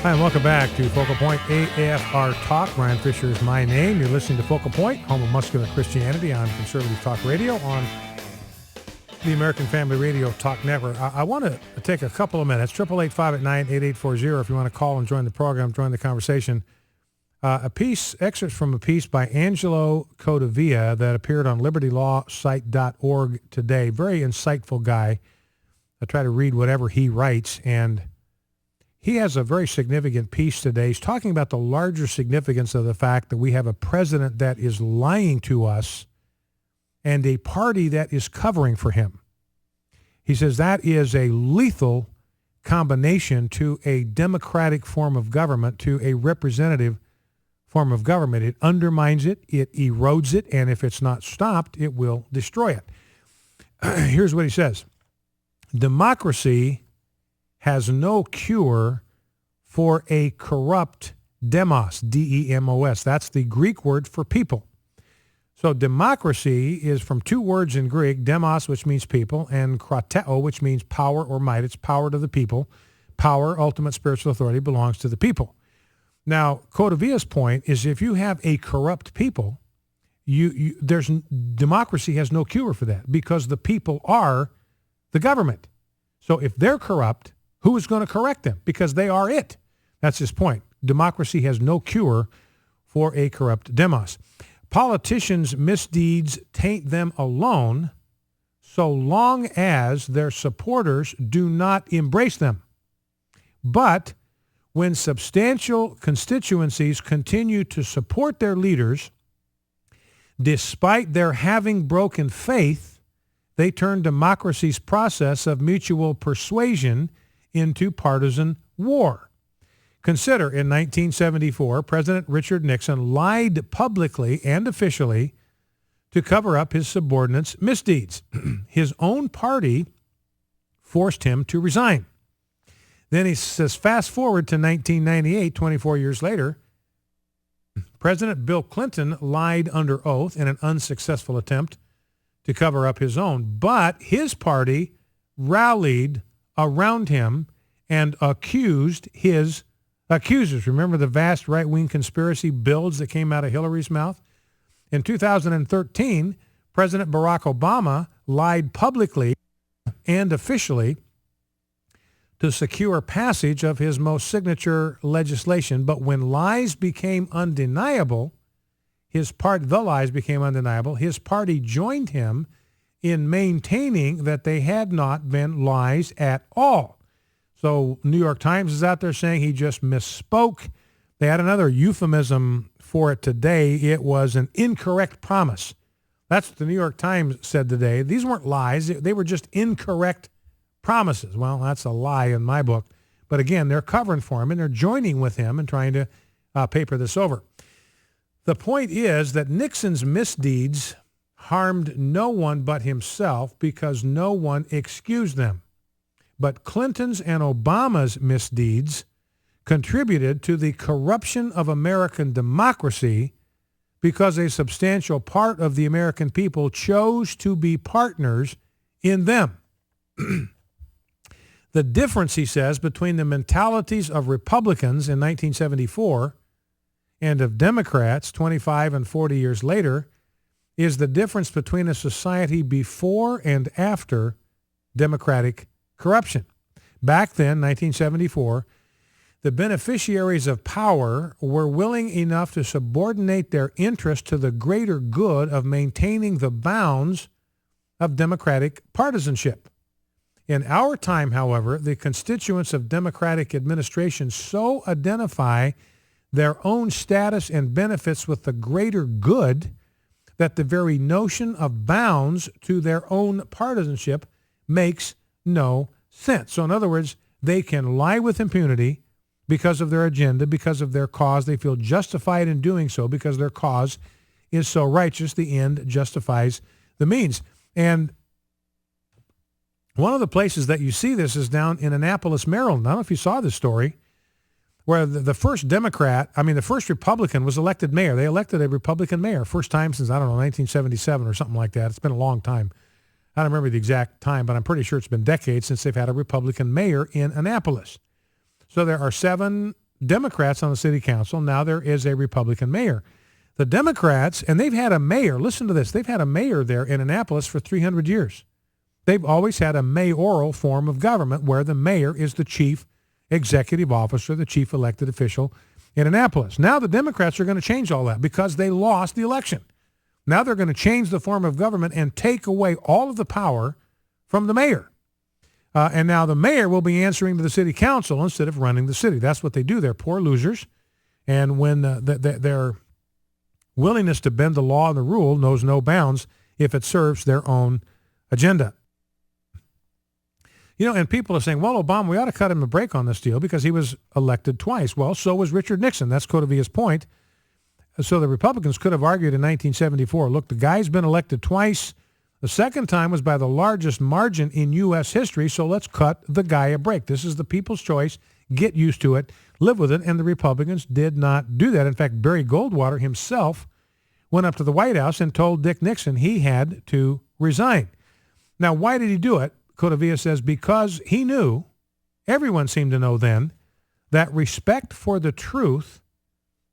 Hi, and welcome back to Focal Point AFR Talk. Brian Fisher is my name. You're listening to Focal Point, home of muscular Christianity on Conservative Talk Radio on the American Family Radio Talk Network. I want to take a couple of minutes, 888-589-8840 if you want to call and join the program, join the conversation. Excerpts from a piece by Angelo Codavia that appeared on libertylawsite.org today. Very insightful guy. I try to read whatever he writes, and he has a very significant piece today. He's talking about the larger significance of the fact that we have a president that is lying to us and a party that is covering for him. He says that is a lethal combination to a democratic form of government, to a representative form of government. It undermines it, it erodes it, and if it's not stopped, it will destroy it. Here's what he says. Democracy has no cure for a corrupt demos, D-E-M-O-S. That's the Greek word for people. So democracy is from two words in Greek, demos, which means people, and krateo, which means power or might. It's power to the people. Power, ultimate spiritual authority, belongs to the people. Now, Codavia's point is if you have a corrupt people, democracy has no cure for that because the people are the government. So if they're corrupt, who is going to correct them? Because they are it. That's his point. Democracy has no cure for a corrupt demos. Politicians' misdeeds taint them alone so long as their supporters do not embrace them. But when substantial constituencies continue to support their leaders, despite their having broken faith, they turn democracy's process of mutual persuasion into partisan war. Consider in 1974, President Richard Nixon lied publicly and officially to cover up his subordinates' misdeeds. His own party forced him to resign. Then he says, fast forward to 1998, 24 years later, President Bill Clinton lied under oath in an unsuccessful attempt to cover up his own, but his party rallied around him and accused his accusers. Remember the vast right-wing conspiracy builds that came out of Hillary's mouth? In 2013, President Barack Obama lied publicly and officially to secure passage of his most signature legislation, but when lies became undeniable, his party joined him in maintaining that they had not been lies at all. So New York Times is out there saying he just misspoke. They had another euphemism for it today. It was an incorrect promise. That's what the New York Times said today. These weren't lies. They were just incorrect promises. Well, that's a lie in my book. But again, they're covering for him and they're joining with him and trying to paper this over. The point is that Nixon's misdeeds harmed no one but himself because no one excused them. But Clinton's and Obama's misdeeds contributed to the corruption of American democracy because a substantial part of the American people chose to be partners in them. The difference, he says, between the mentalities of Republicans in 1974 and of Democrats 25 and 40 years later is the difference between a society before and after democratic corruption. Back then, 1974, the beneficiaries of power were willing enough to subordinate their interest to the greater good of maintaining the bounds of democratic partisanship. In our time, however, the constituents of democratic administration so identify their own status and benefits with the greater good that the very notion of bounds to their own partisanship makes no sense. So in other words, they can lie with impunity because of their agenda, because of their cause. They feel justified in doing so because their cause is so righteous. The end justifies the means. And one of the places that you see this is down in Annapolis, Maryland. I don't know if you saw this story, where the first the first Republican was elected mayor. They elected a Republican mayor, first time since, 1977 or something like that. It's been a long time. I don't remember the exact time, but I'm pretty sure it's been decades since they've had a Republican mayor in Annapolis. So there are 7 Democrats on the city council. Now there is a Republican mayor. The Democrats, and they've had a mayor, listen to this, they've had a mayor there in Annapolis for 300 years. They've always had a mayoral form of government where the mayor is the chief executive officer, the chief elected official in Annapolis. Now the Democrats are going to change all that because they lost the election. Now they're going to change the form of government and take away all of the power from the mayor. And now the mayor will be answering to the city council instead of running the city. That's what they do. They're poor losers. And when their willingness to bend the law and the rule knows no bounds if it serves their own agenda. You know, and people are saying, well, Obama, we ought to cut him a break on this deal because he was elected twice. Well, so was Richard Nixon. That's Cotavia's point. So the Republicans could have argued in 1974, look, the guy's been elected twice. The second time was by the largest margin in U.S. history, so let's cut the guy a break. This is the people's choice. Get used to it. Live with it. And the Republicans did not do that. In fact, Barry Goldwater himself went up to the White House and told Dick Nixon he had to resign. Now, why did he do it? Cotavia says because he knew, everyone seemed to know then, that respect for the truth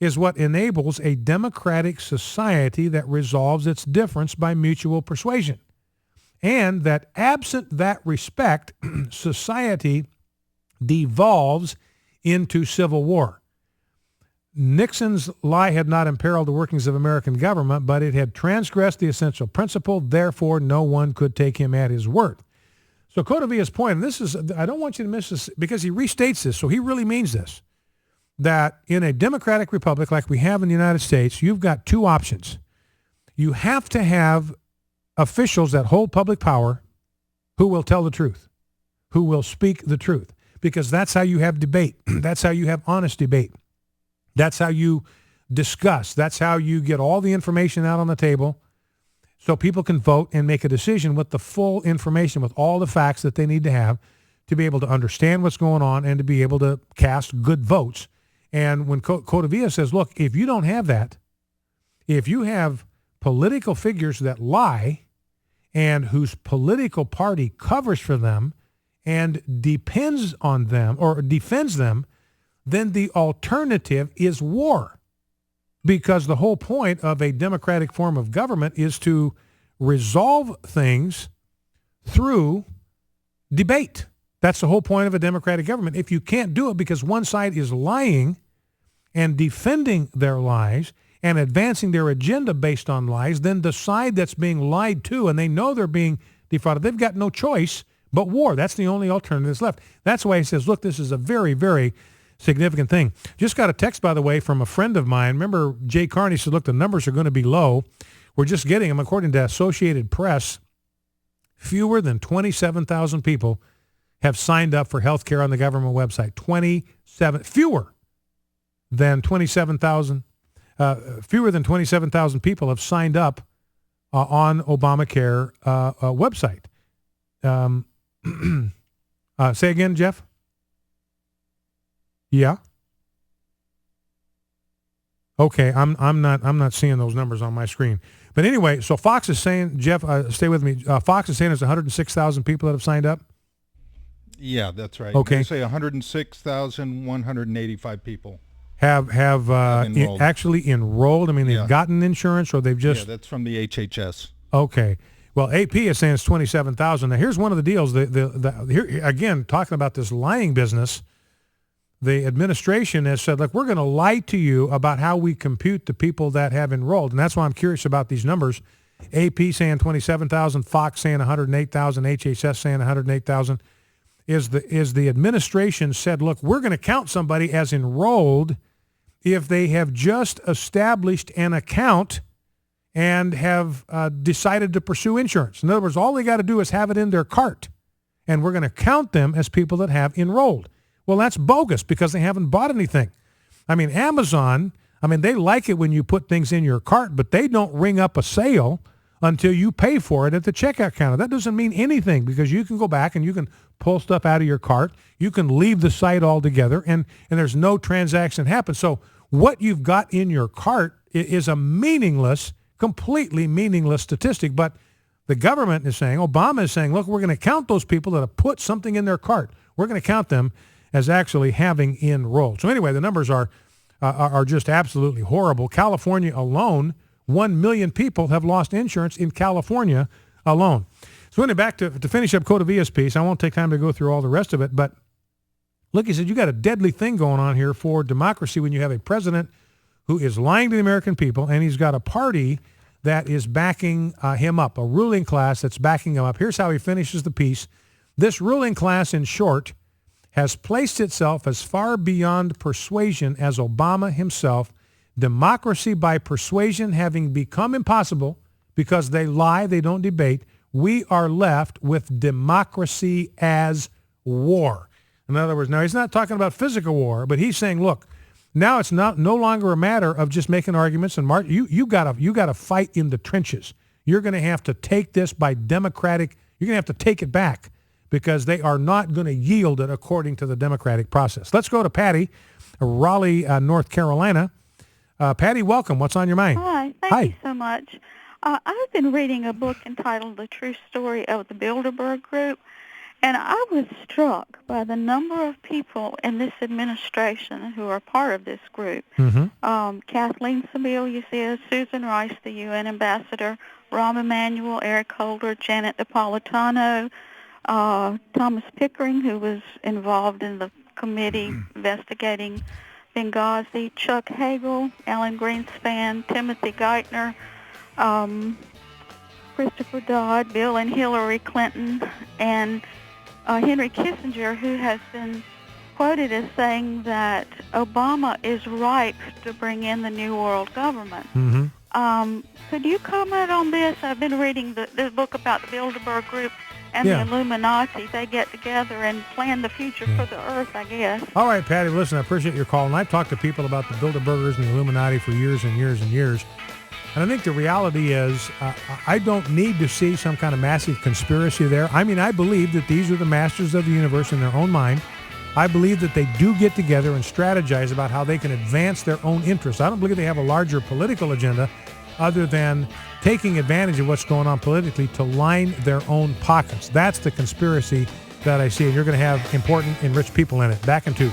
is what enables a democratic society that resolves its difference by mutual persuasion. And that absent that respect, society devolves into civil war. Nixon's lie had not imperiled the workings of American government, but it had transgressed the essential principle. Therefore, no one could take him at his word. So Cotavia's point, and this is, I don't want you to miss this because he restates this, so he really means this, that in a democratic republic like we have in the United States, you've got two options. You have to have officials that hold public power who will tell the truth, who will speak the truth, because that's how you have debate. That's how you have honest debate. That's how you discuss. That's how you get all the information out on the table so people can vote and make a decision with the full information, with all the facts that they need to have to be able to understand what's going on and to be able to cast good votes. And when Cotavia says, look, if you don't have that, if you have political figures that lie and whose political party covers for them and depends on them or defends them, then the alternative is war. Because the whole point of a democratic form of government is to resolve things through debate. That's the whole point of a democratic government. If you can't do it because one side is lying and defending their lies and advancing their agenda based on lies, then the side that's being lied to and they know they're being defrauded, they've got no choice but war. That's the only alternative that's left. That's why he says, look, this is a very, very significant thing. Just got a text, by the way, from a friend of mine. Remember, Jay Carney said, look, the numbers are going to be low. We're just getting them. According to Associated Press, fewer than 27,000 people have signed up for health care on the government website. Fewer than 27,000 people have signed up on Obamacare website. Say again, Jeff? Yeah. Okay, I'm not seeing those numbers on my screen. But anyway, so Fox is saying, Jeff, stay with me. Fox is saying there's 106,000 people that have signed up. Yeah, that's right. Okay. They say 106,185 people have enrolled. Actually enrolled. I mean, they've gotten insurance, or they've just. Yeah, that's from the HHS. Okay. Well, AP is saying it's 27,000. Now, here's one of the deals. Here again, talking about this lying business. The administration has said, look, we're going to lie to you about how we compute the people that have enrolled. And that's why I'm curious about these numbers. AP saying 27,000, Fox saying 108,000, HHS saying 108,000. Is the administration said, look, we're going to count somebody as enrolled if they have just established an account and have decided to pursue insurance. In other words, all they got to do is have it in their cart. And we're going to count them as people that have enrolled. Well, that's bogus because they haven't bought anything. I mean, Amazon, they like it when you put things in your cart, but they don't ring up a sale until you pay for it at the checkout counter. That doesn't mean anything because you can go back and you can pull stuff out of your cart. You can leave the site altogether, and there's no transaction happen. So what you've got in your cart is a meaningless, completely meaningless statistic. But the government is saying, Obama is saying, look, we're going to count those people that have put something in their cart. We're going to count them as actually having enrolled. So anyway, the numbers are just absolutely horrible. California alone, 1 million people have lost insurance in California alone. So anyway, back to finish up Codavia's piece. I won't take time to go through all the rest of it, but look, he said, you got a deadly thing going on here for democracy when you have a president who is lying to the American people, and he's got a party that is backing him up, a ruling class that's backing him up. Here's how he finishes the piece. This ruling class, in short, has placed itself as far beyond persuasion as Obama himself, democracy by persuasion having become impossible because they lie, they don't debate. We are left with democracy as war. In other words, now he's not talking about physical war, but he's saying, look, now it's no longer a matter of just making arguments and march. You got to fight in the trenches. You're going to have to take this by democratic. You're going to have to take it back because they are not going to yield it according to the democratic process. Let's go to Patty, Raleigh, North Carolina. Patty, welcome. What's on your mind? Hi. Thank you so much. I've been reading a book entitled The True Story of the Bilderberg Group, and I was struck by the number of people in this administration who are part of this group. Mm-hmm. Kathleen Sebelius, Susan Rice, the UN ambassador, Rahm Emanuel, Eric Holder, Janet Napolitano, Thomas Pickering, who was involved in the committee investigating Benghazi, Chuck Hagel, Alan Greenspan, Timothy Geithner, Christopher Dodd, Bill and Hillary Clinton, and Henry Kissinger, who has been quoted as saying that Obama is ripe to bring in the New World Government. Mm-hmm. Could you comment on this? I've been reading the book about the Bilderberg Group and the Illuminati. They get together and plan the future for the Earth, I guess. All right, Patty, listen, I appreciate your call. And I've talked to people about the Bilderbergers and the Illuminati for years and years and years. And I think the reality is I don't need to see some kind of massive conspiracy there. I mean, I believe that these are the masters of the universe in their own mind. I believe that they do get together and strategize about how they can advance their own interests. I don't believe they have a larger political agenda other than taking advantage of what's going on politically to line their own pockets. That's the conspiracy that I see, and you're going to have important, enriched people in it. Back in 2.